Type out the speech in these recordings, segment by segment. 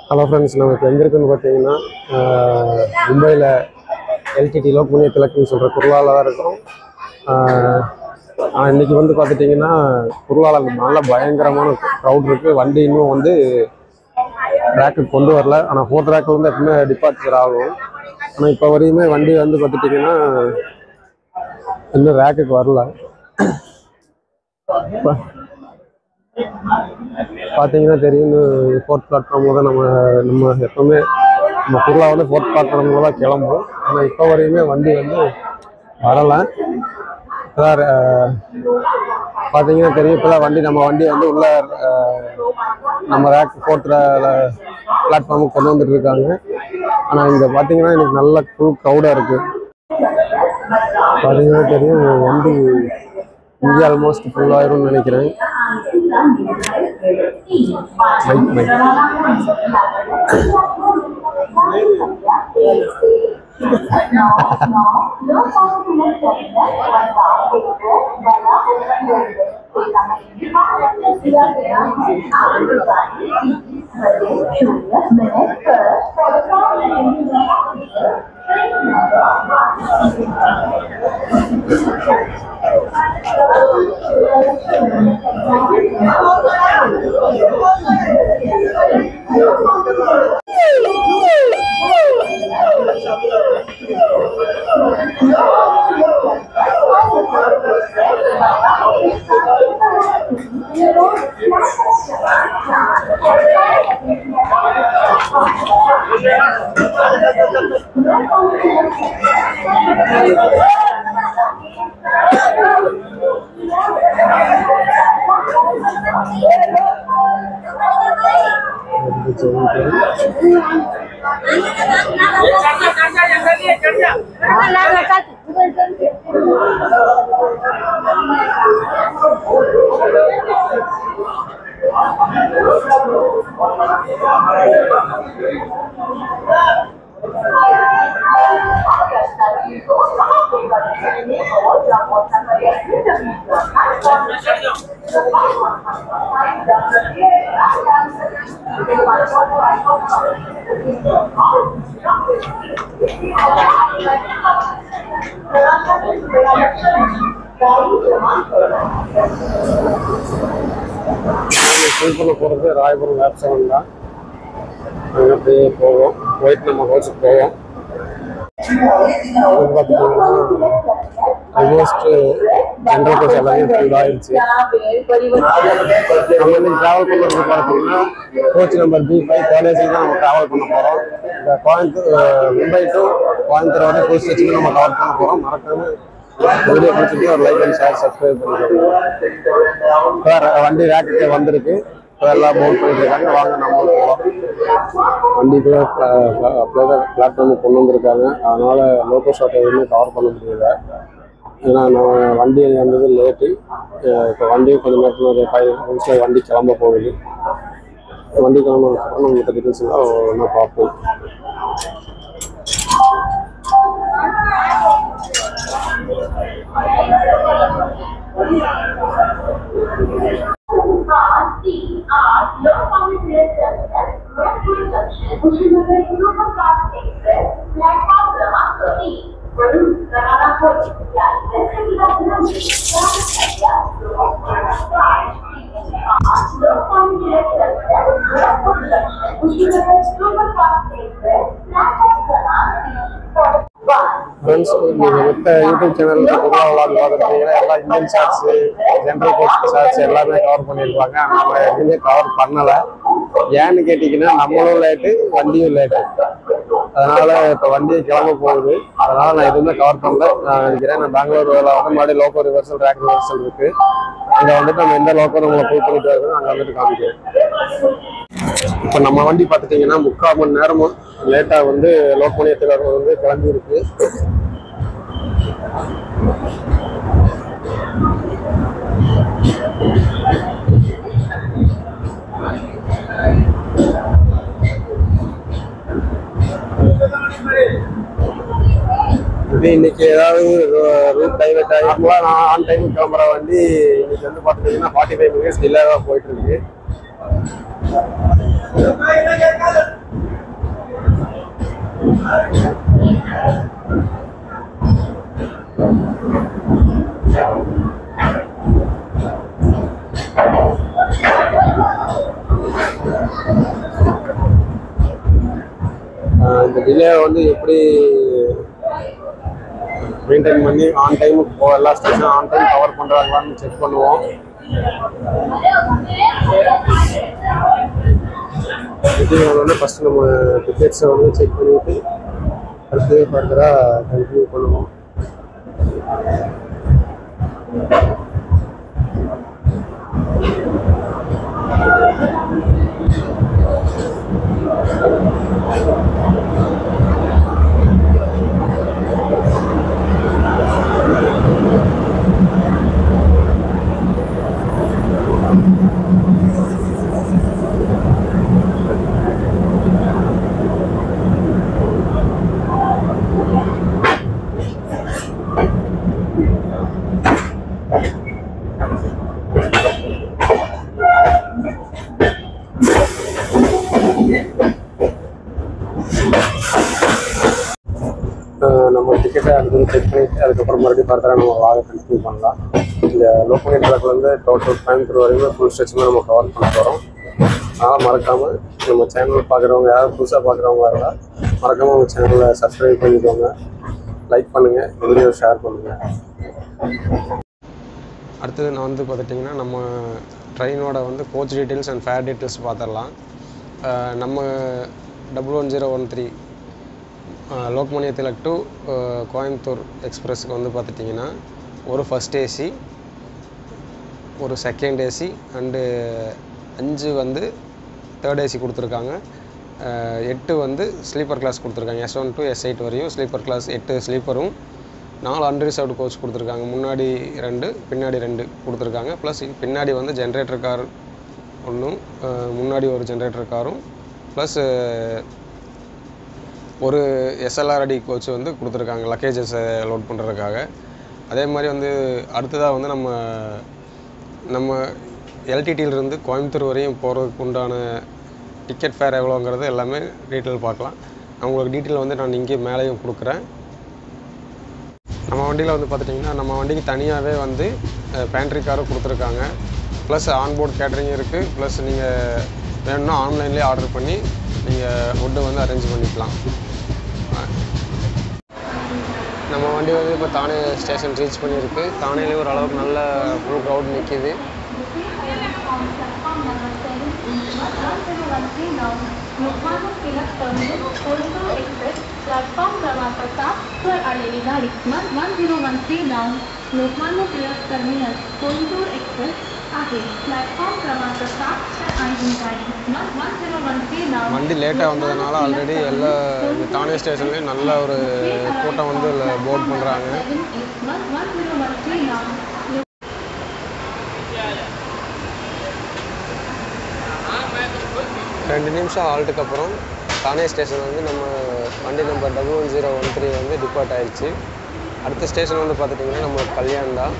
Hello friends, நம்ம இப்போ எங்கே இருக்குன்னு பார்த்தீங்கன்னா மும்பையில் எல்டிடி லோக்மான்ய திலக்னு சொல்கிற குருளாவில் தான் இருக்கும். இன்றைக்கி வந்து பார்த்துட்டிங்கன்னா குருளாவில் நல்ல பயங்கரமான க்ரௌட் இருக்குது. வண்டி இன்னும் வந்து ட்ராக்கு கொண்டு வரல. ஆனால் 4th ட்ராக்கில் வந்து எப்பவுமே டிபார்ச்சர் ஆகும். ஆனால் இப்போ வரையுமே வண்டி வந்து பார்த்துட்டிங்கன்னா இன்னும் ரேக்குக்கு வரல. பார்த்தீங்கன்னா தெரியும், 4th பிளாட்ஃபார்ம் தான் நம்ம எப்பவுமே நம்ம குருளா வந்து 4th பிளாட்ஃபார்மில் தான் கிளம்பும். ஆனால் இப்போ வரையுமே வண்டி வந்து வரலை. சார் பார்த்தீங்கன்னா தெரியும், இப்போ தான் நம்ம வண்டி வந்து உள்ள நம்ம ரேக் 4th பிளாட்ஃபார்முக்கு கொண்டு வந்துட்டு இருக்காங்க. ஆனால் இங்கே பார்த்தீங்கன்னா எனக்கு நல்ல க்ரௌடாக இருக்குது. பார்த்தீங்கன்னா தெரியும், வண்டி இங்கே ஆல்மோஸ்ட் ஃபுல் ஆயிரும்னு நினைக்கிறேன். போகிறது ராயபுரம் லேப் 7 தான். அங்கே அப்படியே போவோம், போயிட்டு நம்ம ஹவுஸுக்கு போவோம். பார்த்தீங்கன்னா ஆல்மோஸ்ட் ஜென்ரல் கோச் எல்லாமே ஃபுல் ஆயிடுச்சு. நம்ம இன்னைக்கு ட்ராவல் பண்ணுறது பார்த்தீங்கன்னா கோச் நம்பர் B5 காலேஜில் தான் நம்ம ட்ராவல் பண்ண போகிறோம். இந்த மும்பை டு கோயம்புத்தூர் வரை கோச் வச்சுட்டு நம்ம கவர் பண்ண போகிறோம். மறக்காம வீடியோ பிடிச்சிட்டு ஒரு லைக் அண்ட் ஷேர் சப்ஸ்கிரைப் பண்ணிக்கோங்க. வண்டி ரேக்குக்கு வந்திருக்கு, எல்லாம் போட் பண்ணிட்டு இருக்காங்க. வாங்க நம்ம போகலாம். வண்டி பிளாட்ஃபார்முக்கு கொண்டு வந்திருக்காங்க. அதனால லோக்கல் ஷாட் எதுவுமே கவர் பண்ண முடியல. ஏன்னா நான் வண்டி வந்தது லேட்டு. இப்போ வண்டியும் கொஞ்சம் நேரத்தில் ஒரு 5 நிமிஷம் வண்டி கிளம்ப போகுது. வண்டி கிளம்புறதுக்கு நம்ம மற்ற டீட்டெயில்ஸ் எல்லாம் ஒன்றா பார்ப்போம். ஃப்ரெண்ட்ஸ், நீங்கள் மற்ற யூடியூப் சேனலில் குருளா விளாக் பார்த்துருக்கீங்கன்னா எல்லாம் Indian charts, general coach charts எல்லாமே கவர் பண்ணியிருப்பாங்க. ஆனால் நம்ம எதுவுமே கவர் பண்ணலை. ஏன்னு கேட்டிங்கன்னா நம்மளும் லேட்டு, வண்டியும் லேட்டு. அதனால் இப்போ வண்டி கிளம்ப போகுது. அதனால் நான் எதுவுமே கவர் பண்ணல. நான் நினைக்கிறேன் நான் பெங்களூர் வந்து மறுபடி லோக்கல் ரிவர்சல், ட்ராக் ரிவர்சல் இருக்குது. அங்கே வந்துட்டு நம்ம எந்த லோக்கல் நம்மளை போய் பண்ணிட்டு இருக்கோம் அங்கே வந்துட்டு காமிக்கிறேன். இப்போ நம்ம வண்டி பார்த்துட்டிங்கன்னா 3/4 மணி நேரமும் லேட்டாக வந்து லோக்மான்ய திலக் வந்து கிளம்பி இருக்கு. இன்னைக்கு ஏதாவது ரூட் டைவர்ட் ஆகிக்கலாம். நான் ஆன் டைம் கிளம்புற வண்டி இன்னைக்கு வந்து பார்த்துட்டீங்கன்னா 45 மினிட்ஸ் டிலே தான் போயிட்டு இருக்கு. இந்த டிலே வந்து எப்படி மெயின்டைன் பண்ணி ஆன் டைமுக்கு எல்லா ஸ்டேஷனும் ஆன் டைம் கவர் பண்ணுறாங்களான்னு செக் பண்ணுவோம். வந்து ஃபஸ்ட்டு நம்ம டிக்கெட்ஸை வந்து செக் பண்ணிவிட்டு அடுத்து ஃபர்தராக கண்டினியூ பண்ணுவோம். நம்ம டிக்கெட்டை அடுத்து செக் பண்ணிவிட்டு அதுக்கப்புறம் மறுபடியும் ஃபர்தராக நம்ம வாக கண்டினியூ பண்ணலாம். இந்த லோக்கல் ட்ராக்லேருந்து டோட்டல் கோயம்புத்தூர் வரைக்கும் ஃபுல் ஸ்டேஷனும் நம்ம கவர் பண்ண போகிறோம். அதனால் மறக்காமல் நம்ம சேனல் பார்க்குறவங்க யாரும் புதுசாக பார்க்குறவங்களா இருந்தால் மறக்காமல் உங்கள் சேனலை சப்ஸ்கிரைப் பண்ணிக்கோங்க, லைக் பண்ணுங்கள், வீடியோ ஷேர் பண்ணுங்கள். அடுத்தது நான் வந்து பார்த்துட்டிங்கன்னா நம்ம ட்ரெயினோட வந்து coach details and fare details பார்த்துடலாம். நம்ம 11013 லோக்மானிய திலக் டு கோயம்புத்தூர் எக்ஸ்பிரஸுக்கு வந்து பார்த்துட்டிங்கன்னா ஒரு ஃபஸ்ட் ஏசி, ஒரு செகண்ட் ஏசி அண்டு 5 வந்து தேர்ட் ஏசி கொடுத்துருக்காங்க. 8 வந்து ஸ்லீப்பர் கிளாஸ் கொடுத்துருக்காங்க. S1 to S8 வரையும் ஸ்லீப்பர் கிளாஸ் 8 ஸ்லீப்பரும், 4 அன்ரிசர்வ்டு கோச் கொடுத்துருக்காங்க. முன்னாடி 2 பின்னாடி 2 கொடுத்துருக்காங்க. ப்ளஸ் பின்னாடி வந்து ஜென்ரேட்டர் கார் ஒன்றும் முன்னாடி ஒரு ஜென்ரேட்டர் காரும் ப்ளஸ் ஒரு SLRD கோச் வந்து கொடுத்துருக்காங்க லக்கேஜஸை லோட் பண்ணுறதுக்காக. அதே மாதிரி வந்து அடுத்ததாக வந்து நம்ம LTTயிலிருந்து கோயம்புத்தூர் வரையும் போகிறதுக்கு உண்டான டிக்கெட் ஃபேர் எவ்வளோங்கிறது எல்லாமே டீட்டெயில் பார்க்கலாம். அவங்களுக்கு டீட்டெயில் வந்து நான் இங்கே மேலேயும் கொடுக்குறேன். நம்ம வண்டியில் வந்து பார்த்துட்டிங்கன்னா நம்ம வண்டிக்கு தனியாகவே வந்து பேண்ட்ரி காரும் கொடுத்துருக்காங்க. ப்ளஸ் ஆன்போர்ட் கேட்டரிங் இருக்குது. ப்ளஸ் நீங்கள் வேணும்னா ஆன்லைன்லேயே ஆர்டர் பண்ணி நீங்கள் ஃபுட்டு வந்து அரேஞ்ச் பண்ணிக்கலாம். நம்ம வண்டி வந்து இப்போ தானே ஸ்டேஷன் ரீச் பண்ணியிருக்கு. தானேலேயே ஒரு அளவுக்கு நல்ல ஃபுல் க்ரௌட் நிற்கிது. Lokmanya Tilak terminus Coimbatore express platform क्रमांक 7 वर आलेली गाडी 1013 नाव लोकमान्य टिळक टर्मिनस कोयंबतूर एक्सप्रेस आहे. प्लॅटफॉर्म क्रमांक 7 आणि गाडी 1013 नाव வண்டி லேட்டாக வந்ததுனால ஆல்ரெடி எல்லா தானே ஸ்டேஷன்லேயும் நல்ல ஒரு கூட்டம் வந்து போர்ட் பண்ணுறாங்க. 1013 नाव 2 நிமிஷம் ஹால்ட்டுக்கு அப்புறம் தானே ஸ்டேஷன் வந்து நம்ம வண்டி நம்பர் 11013 வந்து டிபார்ட் ஆயிடுச்சு. அடுத்த ஸ்டேஷன் வந்து பார்த்துட்டிங்கன்னா நம்ம கல்யாணம் தான்.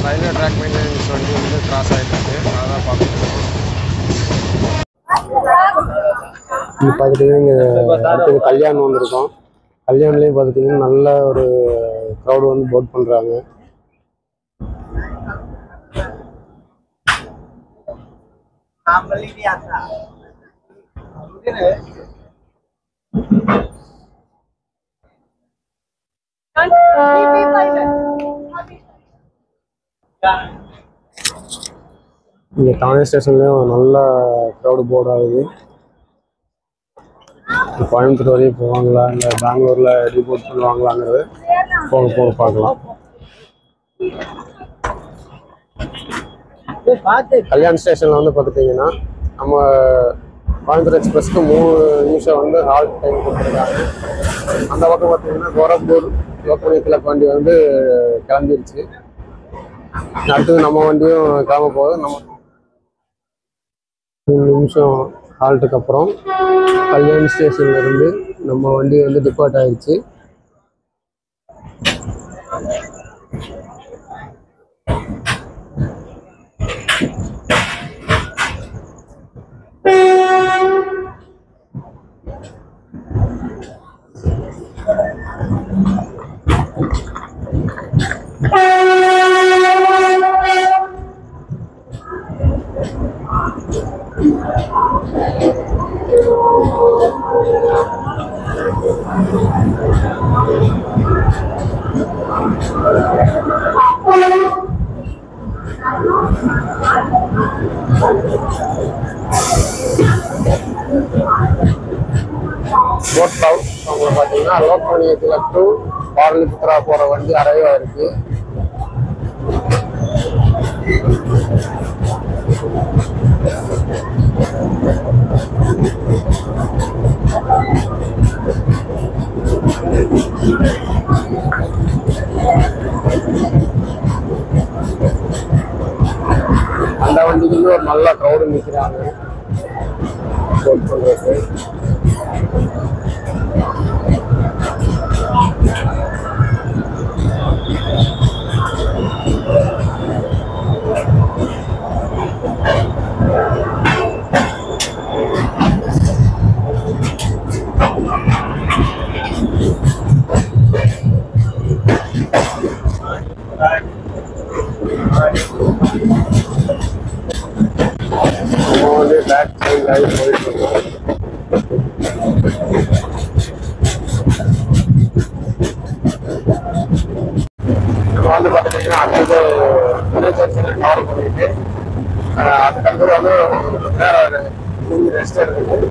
ரயில்வே ட்ராக் மெயின்டெனன்ஸ் வண்டி வந்து கிராஸ் ஆகிட்டு அதான் பார்த்துட்டு இங்கே பார்த்துட்டிங்கன்னா இங்கே அடுத்தது கல்யாணம் வந்திருக்கோம். கல்யாண்லேயும் பார்த்துட்டிங்கன்னா நல்ல ஒரு க்ரௌடு வந்து போட் பண்ணுறாங்க. இங்கே தானே ஸ்டேஷன்லேயும் நல்ல க்ரௌடு போர்ட் ஆகுது. கோயம்புத்தூர் வரையும் போவாங்களா இல்லை பெங்களூரில் டிபோர்ட் பண்ணுவாங்களாங்கிறது போக பார்க்கலாம். கல்யாண் ஸ்டேஷனில் வந்து பார்த்துட்டிங்கன்னா நம்ம கோயம்புத்தூர் எக்ஸ்பிரஸ்க்கு 3 நிமிஷம் வந்து ஹால்ட் டைம் கொடுத்துருக்காங்க. அந்த பக்கம் பார்த்தீங்கன்னா கோரக்பூர் லோக்கல் கிளப் வண்டி வந்து கிளம்பிருச்சு. அடுத்தது நம்ம வண்டியும் கிளம்ப போகுது. நம்ம 3 நிமிஷம் ஹால்ட்டுக்கு அப்புறம் கல்யாண் ஸ்டேஷன்லேருந்து நம்ம வண்டி வந்து டிபார்ட் ஆயிடுச்சு. அவங்க பார்த்தீங்கன்னா லோக்மானியத்தில் டு பாடலிபுத்ரா போகிற வண்டி அரைவா இருக்கு. அந்த வண்டிக்கு ஒரு நல்ல க்ரௌடு நிற்கிறாங்க. பேக் சைட் ஆகி போயிட்டு இருக்கோம். இப்போ வந்து பார்த்துட்டீங்கன்னா அடுத்தது கவர் பண்ணிட்டு அதுக்கடுத்தது வந்து வேற ரெஸ்ட் எடுத்துட்டு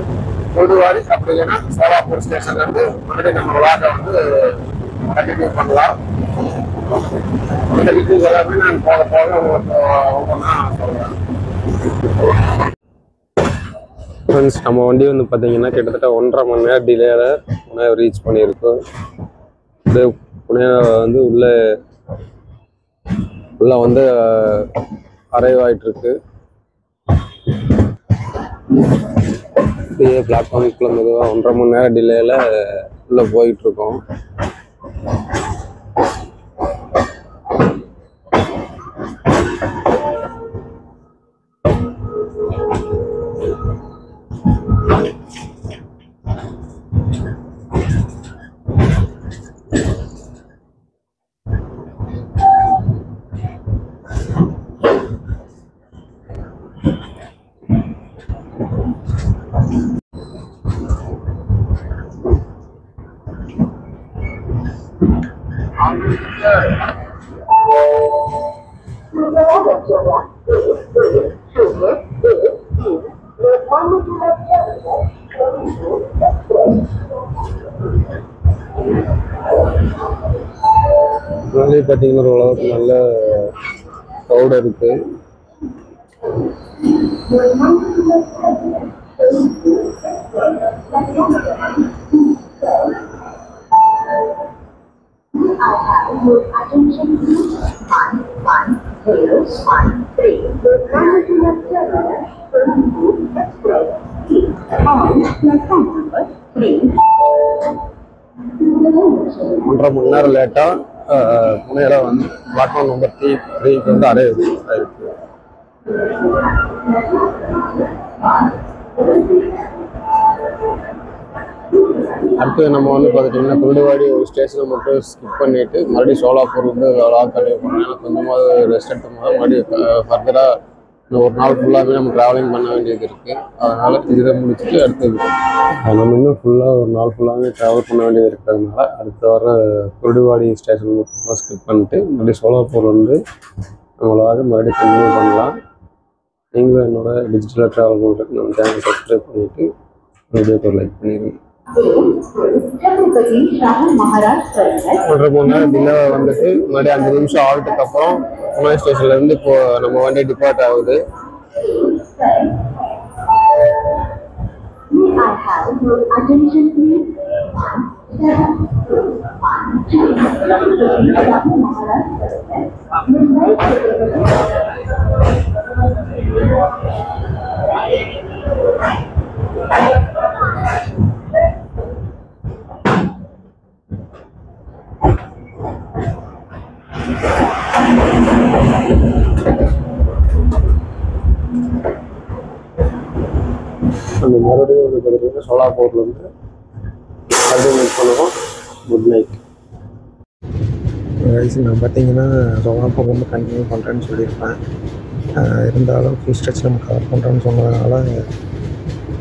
பொதுவாடி அப்படி இல்லைன்னா சோலாப்பூர் ஸ்டேஷன்ல இருந்து மறுபடியும் நம்ம விளாட்டை வந்து கண்டினியூ பண்ணலாம். இந்த டீட்டெயில்ஸ் எல்லாமே நான் போக போக உங்களுக்கு ஒவ்வொன்றா சொல்கிறேன். ஃப்ரெண்ட்ஸ், நம்ம வண்டி வந்து பார்த்தீங்கன்னா கிட்டத்தட்ட 1.5 மணி நேரம் டிலேல புனே ரீச் பண்ணியிருக்கோம். இது புனே வந்து உள்ள வந்து அரைவ் ஆகிட்டுருக்கு. இப்படியே பிளாட்ஃபார்முக்குள்ள மெதுவாக 1.5 மணி நேரம் டிலேல உள்ளே போயிட்டுருக்கோம். பார்த்தீங்கன்னா ஓரளவுக்கு நல்ல க்ரௌட் இருக்கு. ஒன்றரை மணி நேரம் லேட்டா புனேல வந்து பிளாட்ஃபார்ம் நம்பர் 3 வந்து அரைவ் ஆயிருக்கு. அடுத்து நம்ம வந்து பார்த்துட்டிங்கன்னா குருடுவாடி ஒரு ஸ்டேஷனை மட்டும் ஸ்கிப் பண்ணிவிட்டு மறுபடியும் சோலாப்பூர் வந்து லாக் கண்டினியூ பண்ணோம். ஏன்னா கொஞ்சமாவது ரெஸ்ட் எடுத்தும்போது மறுபடியும் ஃபர்தராக இன்னும் ஒரு நாள் ஃபுல்லாகவே நம்ம ட்ராவலிங் பண்ண வேண்டியது இருக்குது. அதனால் இதை முடிச்சுட்டு அடுத்தது நம்ம இன்னும் ஃபுல்லாக ஒரு நாள் ஃபுல்லாகவே ட்ராவல் பண்ண வேண்டியது இருக்கிறதுனால அடுத்து வர குருடுவாடி ஸ்டேஷன் மட்டும் ஸ்கிப் பண்ணிட்டு மறுபடியும் சோலாப்பூர் வந்து நம்மளாக மறுபடியும் கண்டினியூ பண்ணலாம். நீங்களும் என்னோட டிஜிட்டலாக ட்ராவல் பண்ணுறதுக்கு நம்ம சேனல் சப்ஸ்கிரைப் பண்ணிவிட்டு வீடியோக்கு லைக் பண்ணிடுங்க. छत्रपति शाहू महाराज टर्मिनस 1.5 மணி நேரம் டிலே வந்துட்டு மறுபடியும் 5 நிமிஷம் ஆல்ட்டுக்கு அப்புறம் புனே ஸ்டேஷன்லேருந்து இப்போ நம்ம வண்டி டிபார்ட் ஆகுது. May I have your attention please? அந்த மறுபடியும் வந்து பார்த்தீங்கன்னா சோலாப்பூர்லேருந்து மறுபடியும் மீட் பண்ணுவோம். Good night rice. நான் பார்த்தீங்கன்னா சோலாப்பூர் வந்து கண்டினியூ பண்ணுறேன்னு சொல்லியிருப்பேன். இருந்தாலும் ஃபுல் ஸ்ட்ரெச் நம்ம கவர் பண்ணுறோன்னு சொன்னதுனால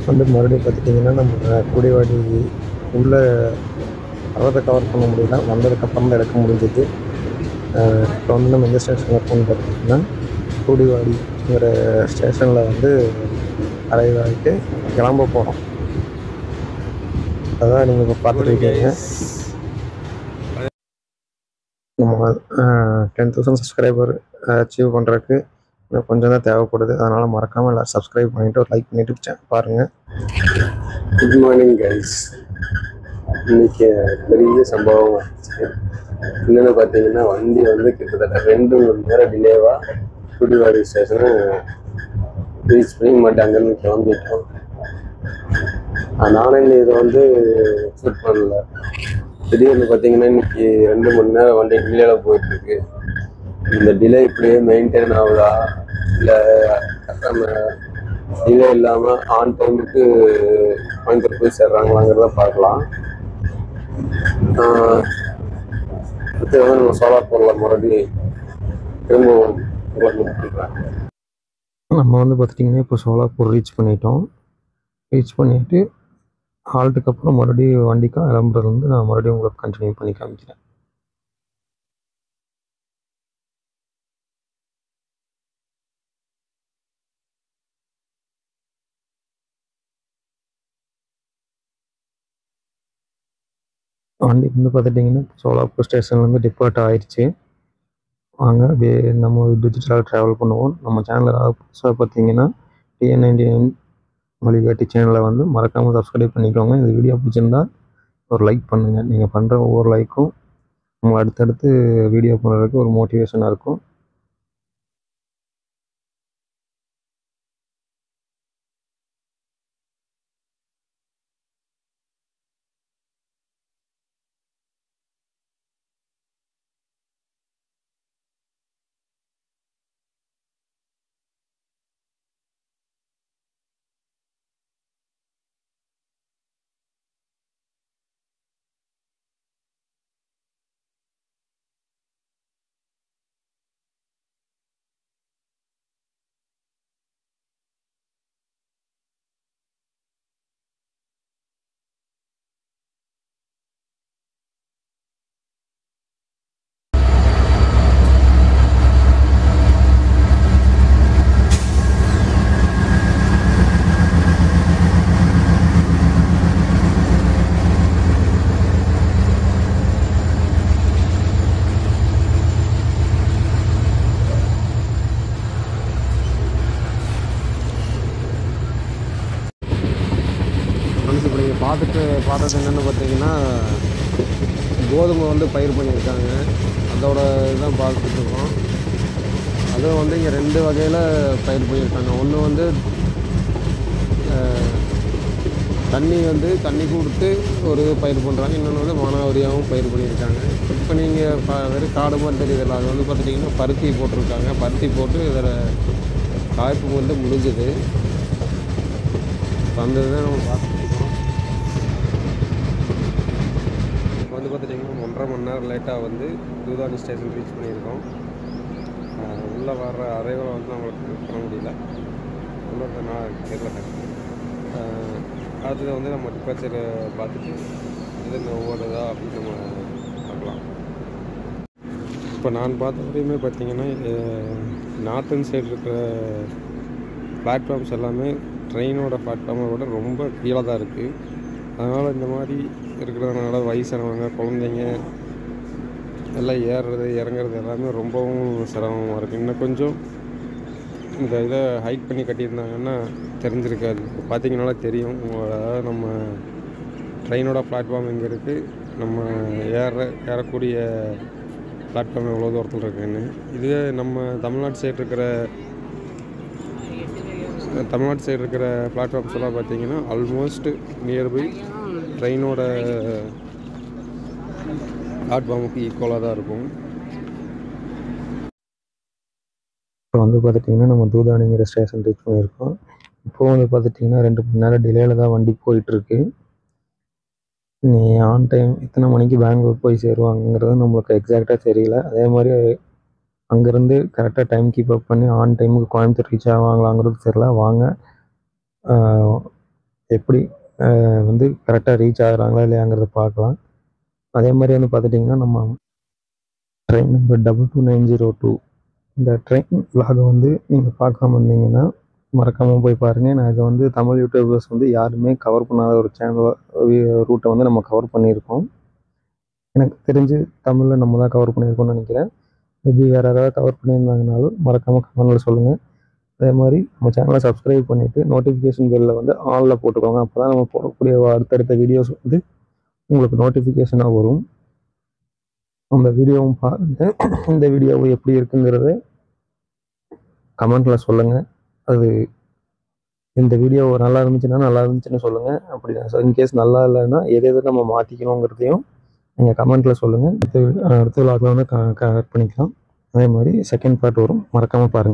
வந்து மறுபடியும் பார்த்துட்டிங்கன்னா நம்ம குடிவாடி உள்ள பர்வத்தை கவர் பண்ண முடியல. வந்ததுக்கப்புறம் தான் எடுக்க முடிஞ்சது. இப்போ வந்து நம்ம எந்த ஸ்டேஷனில் இருக்கோம்னு பார்த்திங்கன்னா குடிவாடிங்கிற ஸ்டேஷனில் வந்து அரைவ் ஆகிட்டு கிளம்ப போகிறோம். அதான் நீங்கள் இப்போ பார்த்துருக்கீங்க. நம்ம 10,000 சப்ஸ்கிரைபர் அச்சீவ் பண்ணுறதுக்கு இன்னும் கொஞ்சம் தான் தேவைப்படுது. அதனால் மறக்காமல் எல்லோரும் சப்ஸ்கிரைப் பண்ணிவிட்டு ஒரு லைக் பண்ணிவிட்டு பாருங்கள். Good morning guys. இன்றைக்கி பெரிய சம்பவம் ஆச்சு. என்னென்னு பார்த்தீங்கன்னா வண்டி வந்து கிட்டத்தட்ட 2 மணி நேரம் டிலேவாக குடிவாடி ஸ்டேஷனை ரீச் பண்ணி மட்டும் அங்கேருந்து கிளம்பிட்டோம். நானும் இதை வந்து ஷூட் பண்ணல. திடீர்னு பார்த்தீங்கன்னா இன்றைக்கி 2 மணி நேரம் வண்டி டிலேவில் போயிட்டுருக்கு. இந்த டிலே இப்படியே மெயின்டைன் ஆகுதா இல்லை நம்ம டிலே இல்லாமல் ஆன் டைமுக்கு கோயம்புத்தூர் போய் சேர்றாங்களாங்கிறத பார்க்கலாம். அடுத்து வந்து நம்ம சோலாப்பூரில் மறுபடியும் திரும்பவும் நம்ம வந்து பார்த்துட்டிங்கன்னா இப்போ சோலாப்பூர் ரீச் பண்ணிட்டோம். ரீச் பண்ணிவிட்டு ஹால்ட்டுக்கு அப்புறம் மறுபடியும் வண்டிக்காக கிளம்புறது வந்து நான் மறுபடியும் உங்களுக்கு கண்டினியூ பண்ணி காமிக்கிறேன். வண்டி வந்து பார்த்துட்டிங்கன்னா சோலாப்பூர் ஸ்டேஷன்லேருந்து டிபார்ட் ஆயிடுச்சு. வாங்க நம்ம டிஜிட்டலாக ட்ராவல் பண்ணுவோம். நம்ம சேனலில் புதுசாக பார்த்தீங்கன்னா TN99 வழிகாட்டி சேனலை வந்து மறக்காமல் சப்ஸ்கிரைப் பண்ணிக்கோங்க. இந்த வீடியோ பிடிச்சிருந்தா ஒரு லைக் பண்ணுங்கள். நீங்கள் பண்ணுற ஒவ்வொரு லைக்கும் நம்ம அடுத்தடுத்து வீடியோ பண்ணுறதுக்கு ஒரு மோட்டிவேஷனாக இருக்கும். இப்போ நீங்கள் பார்த்தது என்னென்னு பார்த்தீங்கன்னா கோதுமை வந்து பயிர் பண்ணியிருக்காங்க. அதோட இதுதான் பார்த்துட்ருக்கோம். அதுவும் வந்து இங்கே 2 வகையில் பயிர் பண்ணியிருக்காங்க. ஒன்று வந்து தண்ணி கொடுத்து ஒரு பயிர் பண்ணுறாங்க. இன்னொன்று வந்து மானாவரியாகவும் பயிர் பண்ணியிருக்காங்க. இப்போ நீங்கள் வெறும் காடு மாதிரி தெரியுதில்ல, அது வந்து பார்த்துட்டிங்கன்னா பருத்தி போட்டிருக்காங்க. பருத்தி போட்டு இதில் காய்ப்பு வந்து முடிஞ்சுது. அந்த இதை நம்ம பார்த்துட்ருக்கோம். இப்போ வந்து பார்த்துட்டிங்கன்னா 1.5 மணி நேரம் லேட்டாக வந்து தூதானி ஸ்டேஷன் ரீச் பண்ணியிருக்கோம். உள்ளே வர்ற அரைவலை வந்து நம்மளுக்கு பண்ண முடியல. உள்ளே நான் தெரியல. அதில் வந்து நம்ம டிபார்ச்சரை பார்த்துட்டு இது ஒவ்வொருதா அப்படின்னு நம்ம பார்க்கலாம். இப்போ நான் பார்த்த வரையுமே பார்த்திங்கன்னா நார்த்தன் சைடு இருக்கிற பிளாட்ஃபார்ம்ஸ் எல்லாமே ட்ரெயினோட பிளாட்ஃபார்மை விட ரொம்ப கீழே தான் இருக்குது. அதனால் இந்த மாதிரி இருக்கிறதுனால வயசானவங்க குழந்தைங்க எல்லாம் ஏறுறது இறங்குறது எல்லாமே ரொம்பவும் சிரமமாக இருக்குது. இன்னும் கொஞ்சம் இந்த இதை ஹைட் பண்ணி கட்டியிருந்தாங்கன்னா தெரிஞ்சிருக்காது. இப்போ பார்த்தீங்கன்னாலே தெரியும். அதாவது நம்ம ட்ரெயினோட பிளாட்ஃபார்ம் எங்கே இருக்குது, நம்ம ஏறக்கூடிய பிளாட்ஃபார்ம் எவ்வளோ தூரத்தில் இருக்குதுன்னு. இதுவே நம்ம தமிழ்நாட்டு சைடு இருக்கிற பிளாட்ஃபார்ம்ஸ் எல்லாம் பார்த்தீங்கன்னா ஆல்மோஸ்ட் நியர்பை ட்ரெயினோட பிளாட்ஃபார்முக்கு ஈக்குவலாக தான் இருக்கும். இப்போ வந்து பார்த்துட்டிங்கன்னா நம்ம தூதானிங்கிற ஸ்டேஷன் ரீச் பண்ணியிருக்கோம். இப்போது வந்து பார்த்துட்டிங்கன்னா 2 மணி நேரம் டிலேயில் தான் வண்டி போயிட்டுருக்கு. நீ ஆன் டைம் இத்தனை மணிக்கு பெங்களூர் போய் சேருவாங்கிறது நம்மளுக்கு எக்ஸாக்டாக தெரியல. அதே மாதிரி அங்கேருந்து கரெக்டாக டைம் கீப் அப் பண்ணி ஆன் டைமுக்கு கோயம்புத்தூர் ரீச் ஆவாங்களாங்கிறது தெரியல. வாங்க எப்படி வந்து கரெக்டாக ரீச் ஆகுறாங்களா இல்லையாங்கிறத பார்க்கலாம். அதே மாதிரி வந்து பார்த்துட்டிங்கன்னா நம்ம ட்ரெயின் நம்பர் 22902 இந்த ட்ரெயின் விலாகை வந்து நீங்கள் பார்க்காம இருந்தீங்கன்னா மறக்காமல் போய் பாருங்கள். நான் இதை வந்து தமிழ் யூடியூபர்ஸ் வந்து யாருமே கவர் பண்ணாத ஒரு ரூட்டை வந்து நம்ம கவர் பண்ணியிருக்கோம். எனக்கு தெரிஞ்சு தமிழில் நம்ம தான் கவர் பண்ணியிருக்கோம்னு நினைக்கிறேன். மேபி வேறு யாராவது கவர் பண்ணியிருந்தாங்கனாலும் மறக்காமல் கமெண்டில் சொல்லுங்கள். அதே மாதிரி நம்ம சேனலை சப்ஸ்கிரைப் பண்ணிவிட்டு நோட்டிஃபிகேஷன் பெல்லில் வந்து ஆனில் போட்டுக்கோங்க. அப்போ தான் நம்ம போடக்கூடிய அடுத்தடுத்த வீடியோஸ் வந்து உங்களுக்கு நோட்டிஃபிகேஷனாக வரும். அந்த வீடியோவும் பாருங்கள். இந்த வீடியோவும் எப்படி இருக்குங்கிறத கமெண்ட்டில் சொல்லுங்கள். அது இந்த வீடியோ நல்லா இருந்துச்சுன்னு சொல்லுங்கள். அப்படி இன்கேஸ் நல்லா இல்லைன்னா எது நம்ம மாற்றிக்கணுங்கிறதையும் நீங்கள் கமெண்ட்டில் சொல்லுங்கள். அடுத்த விழாவில் வந்து கரெக்ட் பண்ணிக்கலாம். அதே மாதிரி செகண்ட் பார்ட் வரும், மறக்காமல் பாருங்கள்.